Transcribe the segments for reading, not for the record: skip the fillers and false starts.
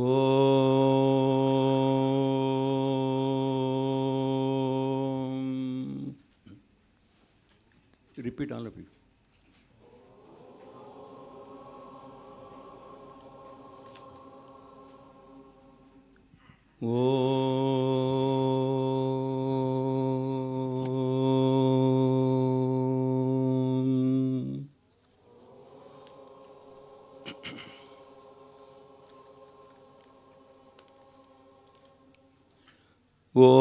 Om. Repeat, all of you. Om. Om.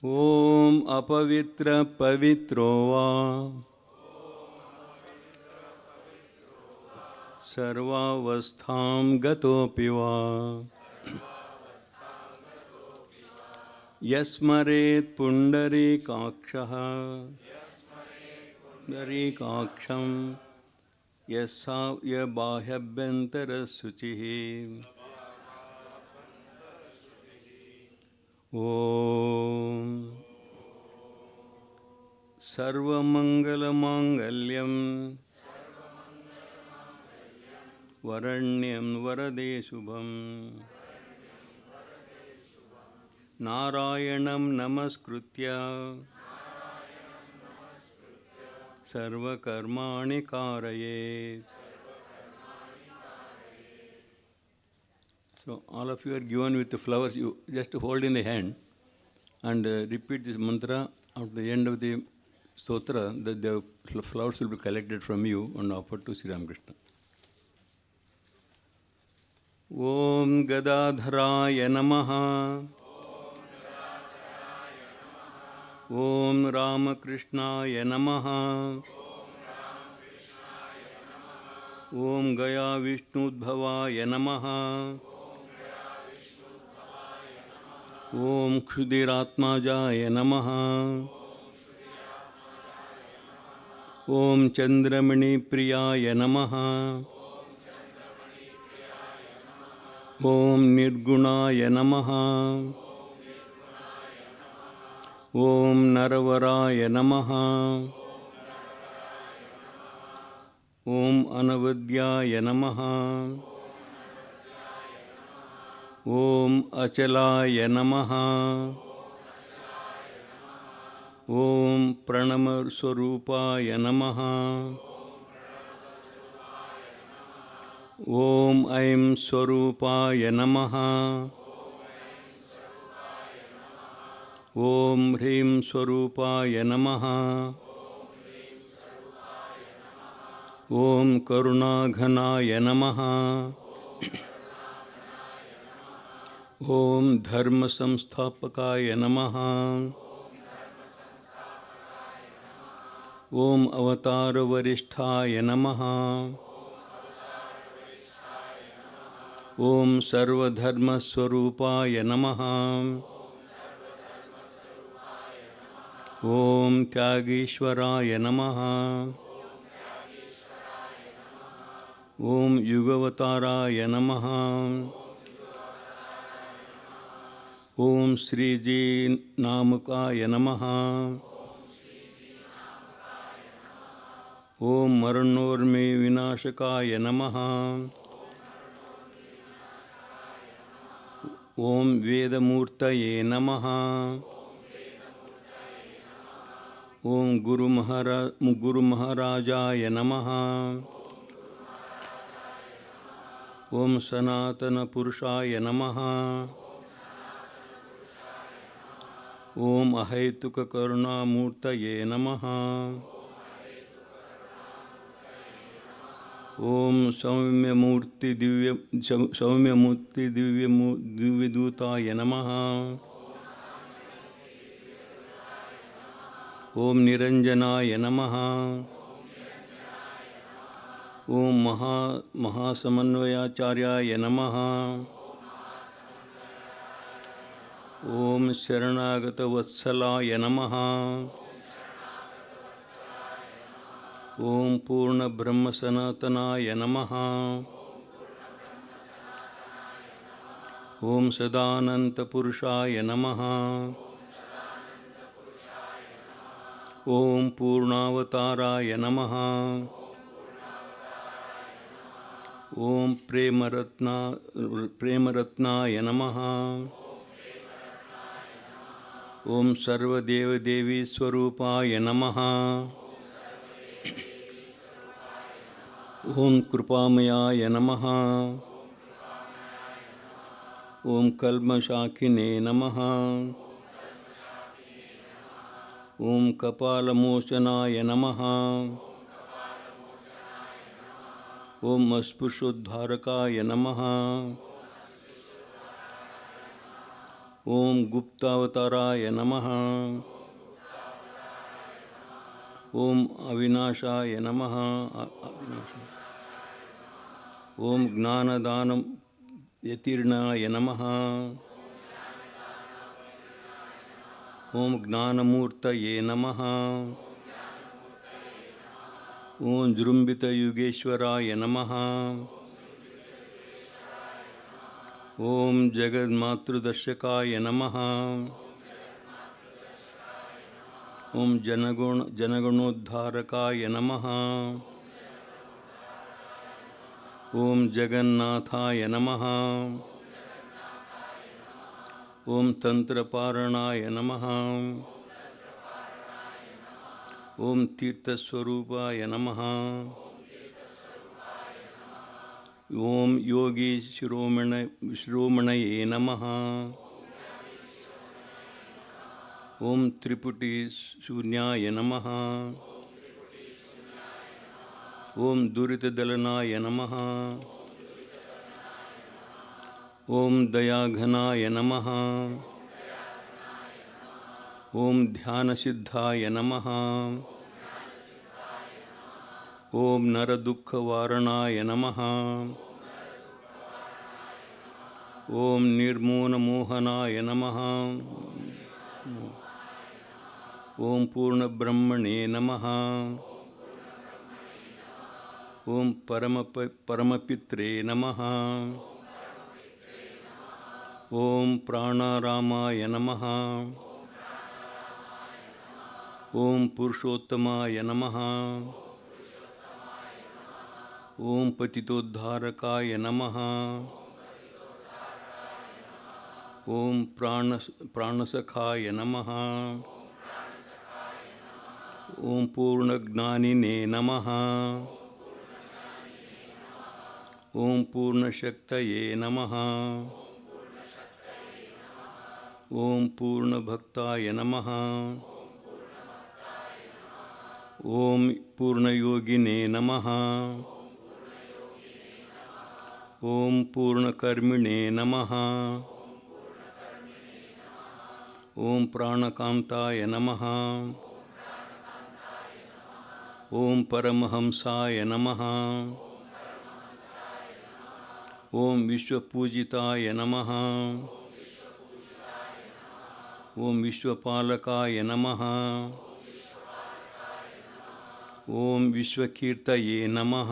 Om apavitra pavitro va sarvavastham gatopi va yasmaret pundarikakshaha pundarikaksham yasavya bahyabhyantara suchihi. Om Sarvamangalamangalyam Varanyam Varade Shubham Narayanam Namaskritya Sarvakarmani Karaye. So all of you are given with the flowers. You just hold in the hand and repeat this mantra. At the end of the stotra, the flowers will be collected from you and offered to Sri Ramakrishna. Om Gadadharaya Namaha. Om Ramakrishnaya Namaha. Om Gaya Vishnudbhavaya Namaha. Om Kshudiratmajaya Namaha. Om Chandramani Priyaya Namaha. Om Nirgunaya Namaha. Om Naravaraya Namaha. Om Anavadyaya Namaha. Om Achalaya Namaha. Om Pranama Swarupaya Namaha. Om Aim Swarupaya Namaha. Om Hrim Swarupaya Namaha. Om Karunaghanaya Namaha. Om Dharma Samsthapakaya Namaha. Om Avatar Varisthaya Namaha. Om Sarva Dharma Swarupaya Namaha. Om Tyagishwaraya Namaha. Om Yugavataraya Namaha. Om Sri Ji Namakaya Namaha. Om Maranurmi Vinashakaya Namaha. Om Vedamurtaye Namaha. Om Guru Maharajaya Namaha. Om Sanatana Purushaya Namaha. Om Ahetuka Karuna Murtaye Namaha. Om Saumya Murti Divya Dutaya Namaha. Om Niranjanaya Namaha. Om Mahasamanvayacharya Namaha. Om Sharanagata Vatsalaya Namaha. ओम पूर्ण ब्रह्म सनातनाय नमः। ओम सदानंत पुरुषाय नमः। ओम पूर्णावताराय नमः। ओम प्रेमरत्नाय नमः। ओम सर्वदेवदेवी स्वरूपाय नमः। ओम कृपामयाय नमः। ओम कल्मषाकिने नमः। ओम कपालमोचनाय नमः। ओम अस्पृशोद्धारकाय नमः। ओम गुप्तावताराय नमः। ओम अविनाशाय नमः। ओम ज्ञानदान यतीर्णाय नमः। ओम ज्ञानमूर्तये नमः। ओम जृंभितयुगेश्वराय नमः। ओम जगन्मातृदर्शकाय नमः। ओम जनगणोद्धारकाय नमः। ओम जगन्नाथाय नमः। ओम तंत्रपारणाय नमः। ओम तीर्थस्वरूपाय नमः। ओम योगी शिरोमणये नमः। ओम त्रिपुटी शून्याय नमः। ओम दुरितदलनाय नमः। ओम दयाघनाय नमः। ओम ध्यानसिद्धाय नमः। ओम नरदुःखवारणाय नमः। ओम निर्मूलमोहनाय नमः। ओम पूर्णब्रह्मणे नमः। ओम परमपित्रे नमः। ओम प्राणारामाय नमः। ओम पुरुषोत्तमाय नमः। ओम पतितोद्धारकाय नमः। ओम प्राणसखाय नमः। ओम पूर्णज्ञानिने नमः। ओम पूर्णशक्तये नमः। ओम पूर्णभक्ताय नमः। ओम पूर्णयोगिने नमः। ओम पूर्णकर्मिणे नमः। ओम प्राणकांताय नमः। ओम परमहंसाय नमः। ओम विश्वपूजिताय नमः। ओम विश्वपालकाय नमः। ओम विश्वकीर्तये नमः।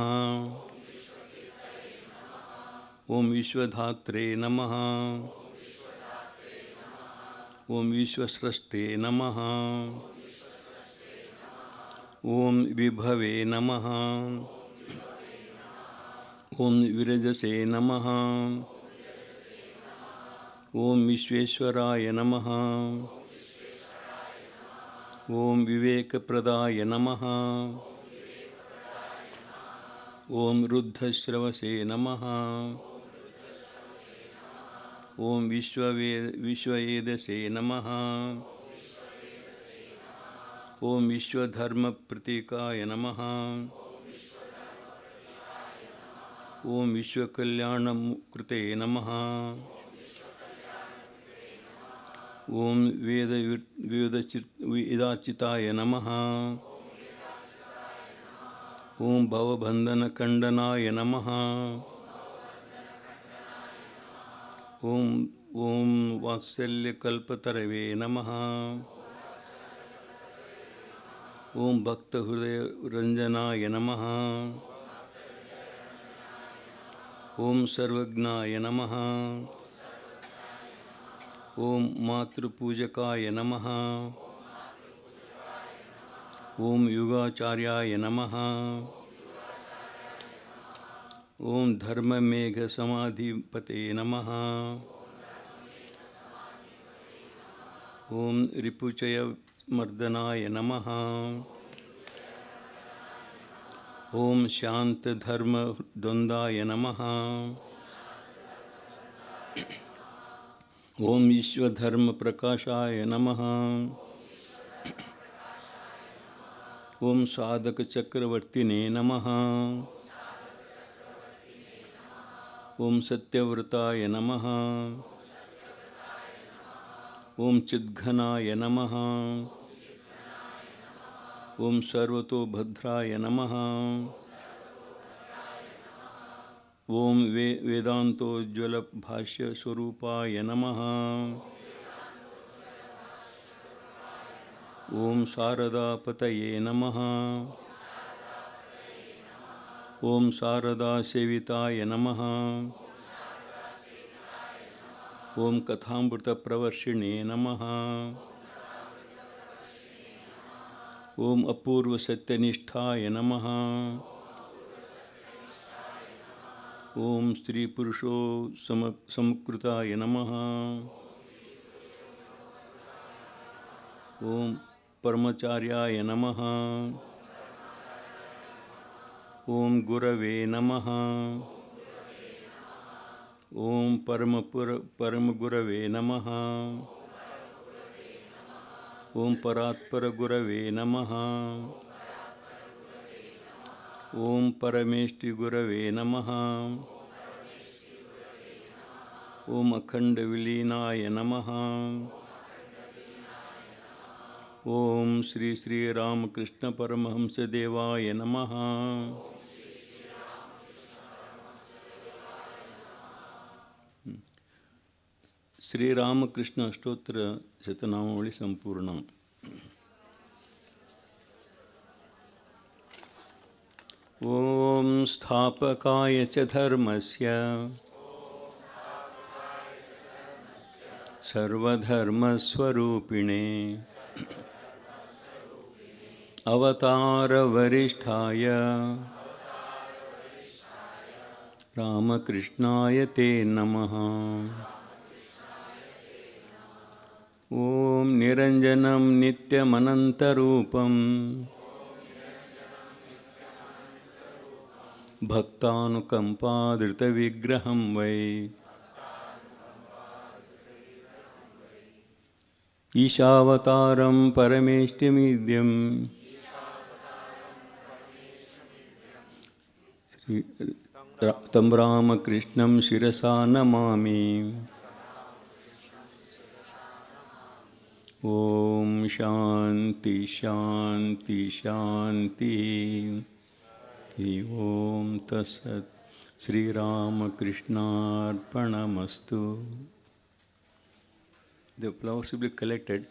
ओम विश्वधात्रे नमः। ओम विश्वस्रष्टे नमः। ओम विभवे नमः। ओम विरजसे नमः। ओम विश्वेश्वराय नमः। ओम विवेकप्रदाय नमः। ओम रुद्धश्रवसे नमः। ओम विश्ववेदसे नमः। ओम विश्वधर्मप्रतीकाय नमः। ओम विश्वकल्याणकृते नमः। ओम वेदाचिताय नमः। ओम भवबंधनखंडनाय नमः। ओम वात्सल्यकल्पतरवे नमः। ओम भक्त हृदय रंजनाय नमः। ओम सर्वज्ञाय नमः। ओम मातृपूजकाय नमः। ओम युगाचार्याय नमः। ओम धर्ममेघ समाधिपते नमः। ओम रिपुचय मर्दनाय नमः। ओम शांत धर्म द्वंद्वाय नमः। ओम विश्वधर्म प्रकाशाय नमः। ओम साधक चक्रवर्तिने नमः। ओम सत्यव्रताय नमः। ओम चिद्घनाय नमः। ओम सर्वतोभद्राय नमः। ओम वेदांतोज्ज्वल भाष्य स्वरूपाय नमः। ओम शारदापतये नमः। ओम शारदा सेविताय नमः। ओम कथामृत प्रवर्षिणे नमः। ओम अपूर्व सत्यनिष्ठाय नमः। ओम स्त्री पुरुषो समकृताय नमः। ओम परमाचार्याय नमः। ओम गुरवे नमः। ओम परम गुरवे नमः। ओम परात्पर गुरवे नमः। ओम परमेष्टि गुरवे नमः। ओम अखंड विलीनाय नमः। ओम श्री श्री रामकृष्ण परमहंस देवाय नमः। श्री रामकृष्ण अष्टोत्तर शतनामावली संपूर्ण। ओम स्थापकाय च धर्मस्य सर्वधर्मस्वरूपिणे अवतारवरिष्ठाय रामकृष्णाय ते नमः। ओम निरंजनं नित्यमनन्तरूपं भक्तानुकंपादृतविग्रहं वै ईशावतारं परमेष्टिमिद्यं तं रामकृष्णं शिरसा नमामि। ओम शांति शांति शांति। ओम तत्सत्। Shri रामकृष्णार्पणमस्तु। The flowers will be collected.